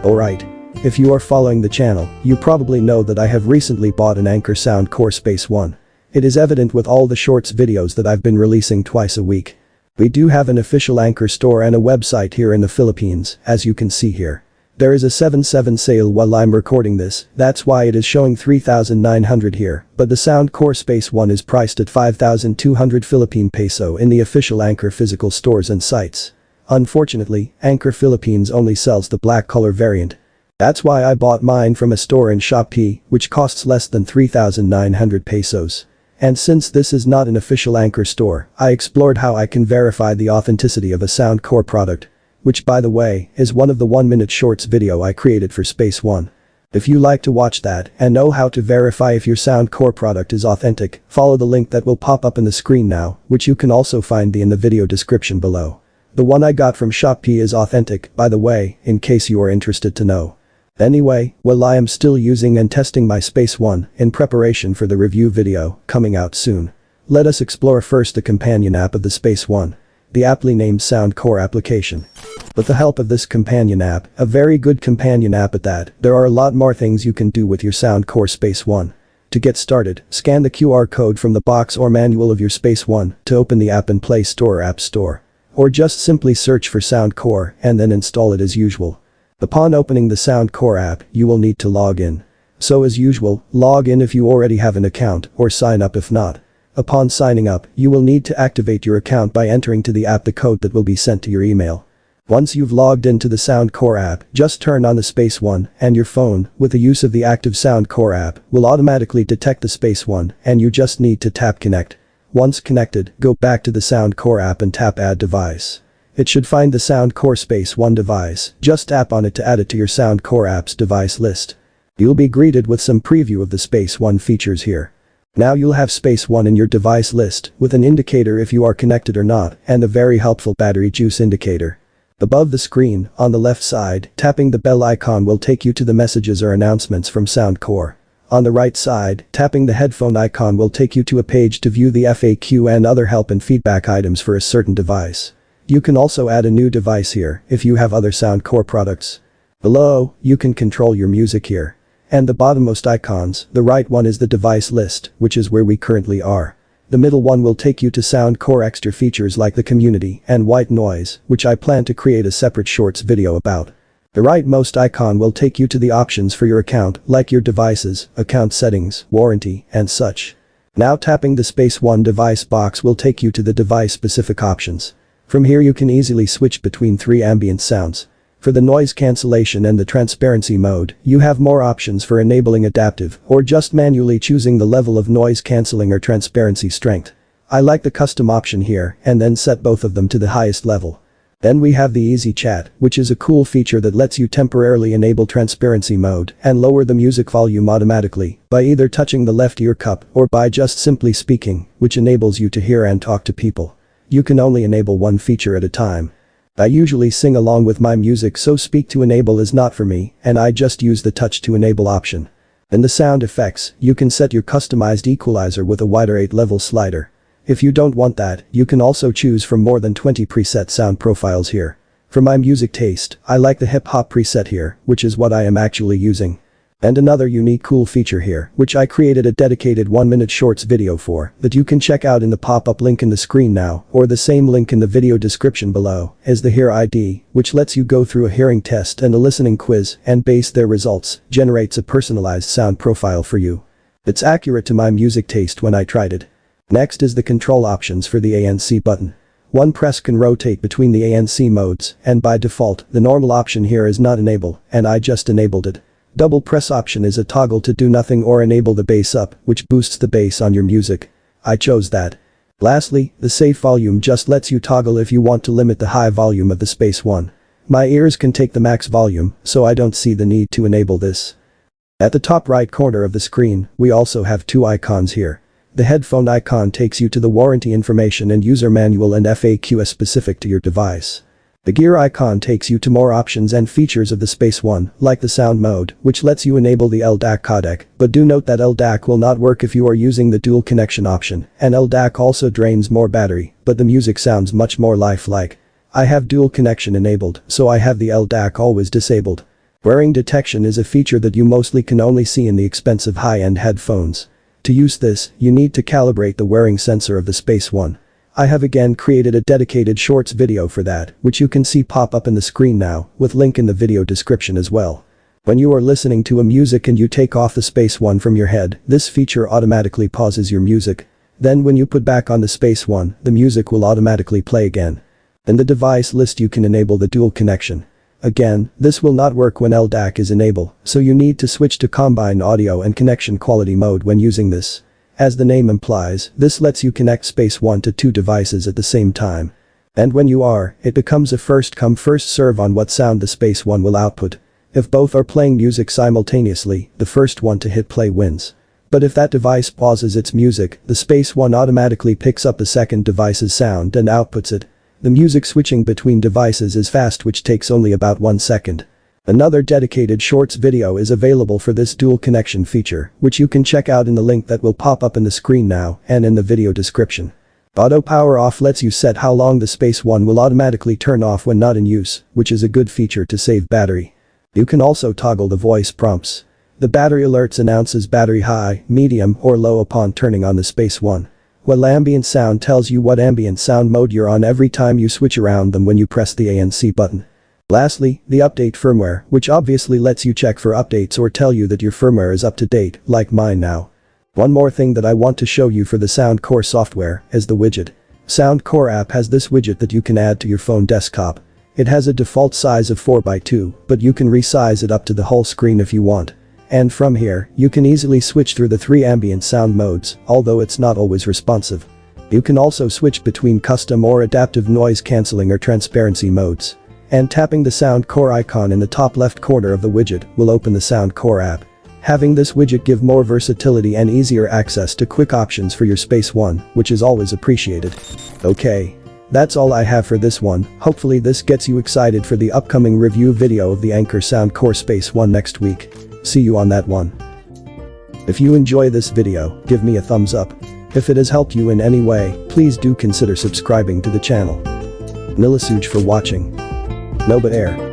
Alright. If you are following the channel, you probably know that I have recently bought an Anker SoundCore Space One. It is evident with all the shorts videos that I've been releasing twice a week. We do have an official Anker store and a website here in the Philippines, as you can see here. There is a 7/7 sale while I'm recording this, that's why it is showing 3,900 here, but the SoundCore Space One is priced at 5,200 Philippine peso in the official Anker physical stores and sites. Unfortunately, Anker Philippines only sells the black color variant. That's why I bought mine from a store in Shopee, which costs less than 3,900 pesos. And since this is not an official Anker store, I explored how I can verify the authenticity of a SoundCore product. Which, by the way, is one of the 1-minute shorts video I created for Space One. If you like to watch that and know how to verify if your SoundCore product is authentic, follow the link that will pop up in the screen now, which you can also find in the video description below. The one I got from Shopee is authentic, by the way, in case you are interested to know. Anyway, while I am still using and testing my Space One in preparation for the review video coming out soon, let us explore first the companion app of the Space One. The aptly named SoundCore application. With the help of this companion app, a very good companion app at that, there are a lot more things you can do with your SoundCore Space One. To get started, scan the QR code from the box or manual of your Space One to open the app in Play Store or App Store. Or just simply search for SoundCore and then install it as usual. Upon opening the SoundCore app, you will need to log in. So as usual, log in if you already have an account or sign up if not. Upon signing up, you will need to activate your account by entering to the app the code that will be sent to your email. Once you've logged into the SoundCore app, just turn on the Space One and your phone, with the use of the active SoundCore app, will automatically detect the Space One and you just need to tap connect. Once connected, go back to the SoundCore app and tap add device. It should find the SoundCore Space One device, just tap on it to add it to your SoundCore app's device list. You'll be greeted with some preview of the Space One features here. Now you'll have Space One in your device list, with an indicator if you are connected or not, and a very helpful battery juice indicator. Above the screen, on the left side, tapping the bell icon will take you to the messages or announcements from SoundCore. On the right side, tapping the headphone icon will take you to a page to view the FAQ and other help and feedback items for a certain device. You can also add a new device here if you have other SoundCore products. Below, you can control your music here. And the bottommost icons, the right one is the device list, which is where we currently are. The middle one will take you to SoundCore extra features like the community and white noise, which I plan to create a separate shorts video about. The rightmost icon will take you to the options for your account, like your devices, account settings, warranty, and such. Now tapping the Space One device box will take you to the device-specific options. From here you can easily switch between 3 ambient sounds. For the noise cancellation and the transparency mode, you have more options for enabling adaptive or just manually choosing the level of noise cancelling or transparency strength. I like the custom option here and then set both of them to the highest level. Then we have the easy chat, which is a cool feature that lets you temporarily enable transparency mode and lower the music volume automatically by either touching the left ear cup or by just simply speaking, which enables you to hear and talk to people. You can only enable one feature at a time. I usually sing along with my music, so speak to enable is not for me, and I just use the touch to enable option. In the sound effects, you can set your customized equalizer with a wider 8-level slider. If you don't want that, you can also choose from more than 20 preset sound profiles here. For my music taste, I like the hip-hop preset here, which is what I am actually using. And another unique cool feature here, which I created a dedicated 1-minute shorts video for, that you can check out in the pop-up link in the screen now, or the same link in the video description below, is the HearID, which lets you go through a hearing test and a listening quiz and base their results, generates a personalized sound profile for you. It's accurate to my music taste when I tried it. Next is the control options for the ANC button. One press can rotate between the ANC modes, and by default, the normal option here is not enabled, and I just enabled it. Double press option is a toggle to do nothing or enable the bass up, which boosts the bass on your music. I chose that. Lastly, the safe volume just lets you toggle if you want to limit the high volume of the Space One. My ears can take the max volume, so I don't see the need to enable this. At the top right corner of the screen, we also have 2 icons here. The headphone icon takes you to the warranty information and user manual and FAQ specific to your device. The gear icon takes you to more options and features of the Space One, like the sound mode, which lets you enable the LDAC codec, but do note that LDAC will not work if you are using the dual connection option, and LDAC also drains more battery, but the music sounds much more lifelike. I have dual connection enabled, so I have the LDAC always disabled. Wearing detection is a feature that you mostly can only see in the expensive high-end headphones. To use this, you need to calibrate the wearing sensor of the Space One. I have again created a dedicated shorts video for that, which you can see pop up in the screen now, with link in the video description as well. When you are listening to a music and you take off the Space One from your head, this feature automatically pauses your music. Then when you put back on the Space One, the music will automatically play again. In the device list you can enable the dual connection. Again, this will not work when LDAC is enabled, so you need to switch to combine audio and connection quality mode when using this. As the name implies, this lets you connect Space One to 2 devices at the same time. And when you are, it becomes a first come first serve on what sound the Space One will output. If both are playing music simultaneously, the first one to hit play wins. But if that device pauses its music, the Space One automatically picks up the second device's sound and outputs it. The music switching between devices is fast, which takes only about 1 second. Another dedicated shorts video is available for this dual connection feature, which you can check out in the link that will pop up in the screen now and in the video description. Auto power off lets you set how long the Space One will automatically turn off when not in use, which is a good feature to save battery. You can also toggle the voice prompts. The battery alerts announces battery high, medium, or low upon turning on the Space One. While ambient sound tells you what ambient sound mode you're on every time you switch around them when you press the ANC button. Lastly, the update firmware, which obviously lets you check for updates or tell you that your firmware is up to date, like mine now. One more thing that I want to show you for the SoundCore software is the widget. SoundCore app has this widget that you can add to your phone desktop. It has a default size of 4:2, but you can resize it up to the whole screen if you want. And from here, you can easily switch through the 3 ambient sound modes, although it's not always responsive. You can also switch between custom or adaptive noise cancelling or transparency modes. And tapping the SoundCore icon in the top left corner of the widget will open the SoundCore app. Having this widget give more versatility and easier access to quick options for your Space One, which is always appreciated. Okay. That's all I have for this one. Hopefully this gets you excited for the upcoming review video of the Anker SoundCore Space One next week. See you on that one. If you enjoy this video, give me a thumbs up. If it has helped you in any way, please do consider subscribing to the channel. Nilasuj for watching. Noba Air.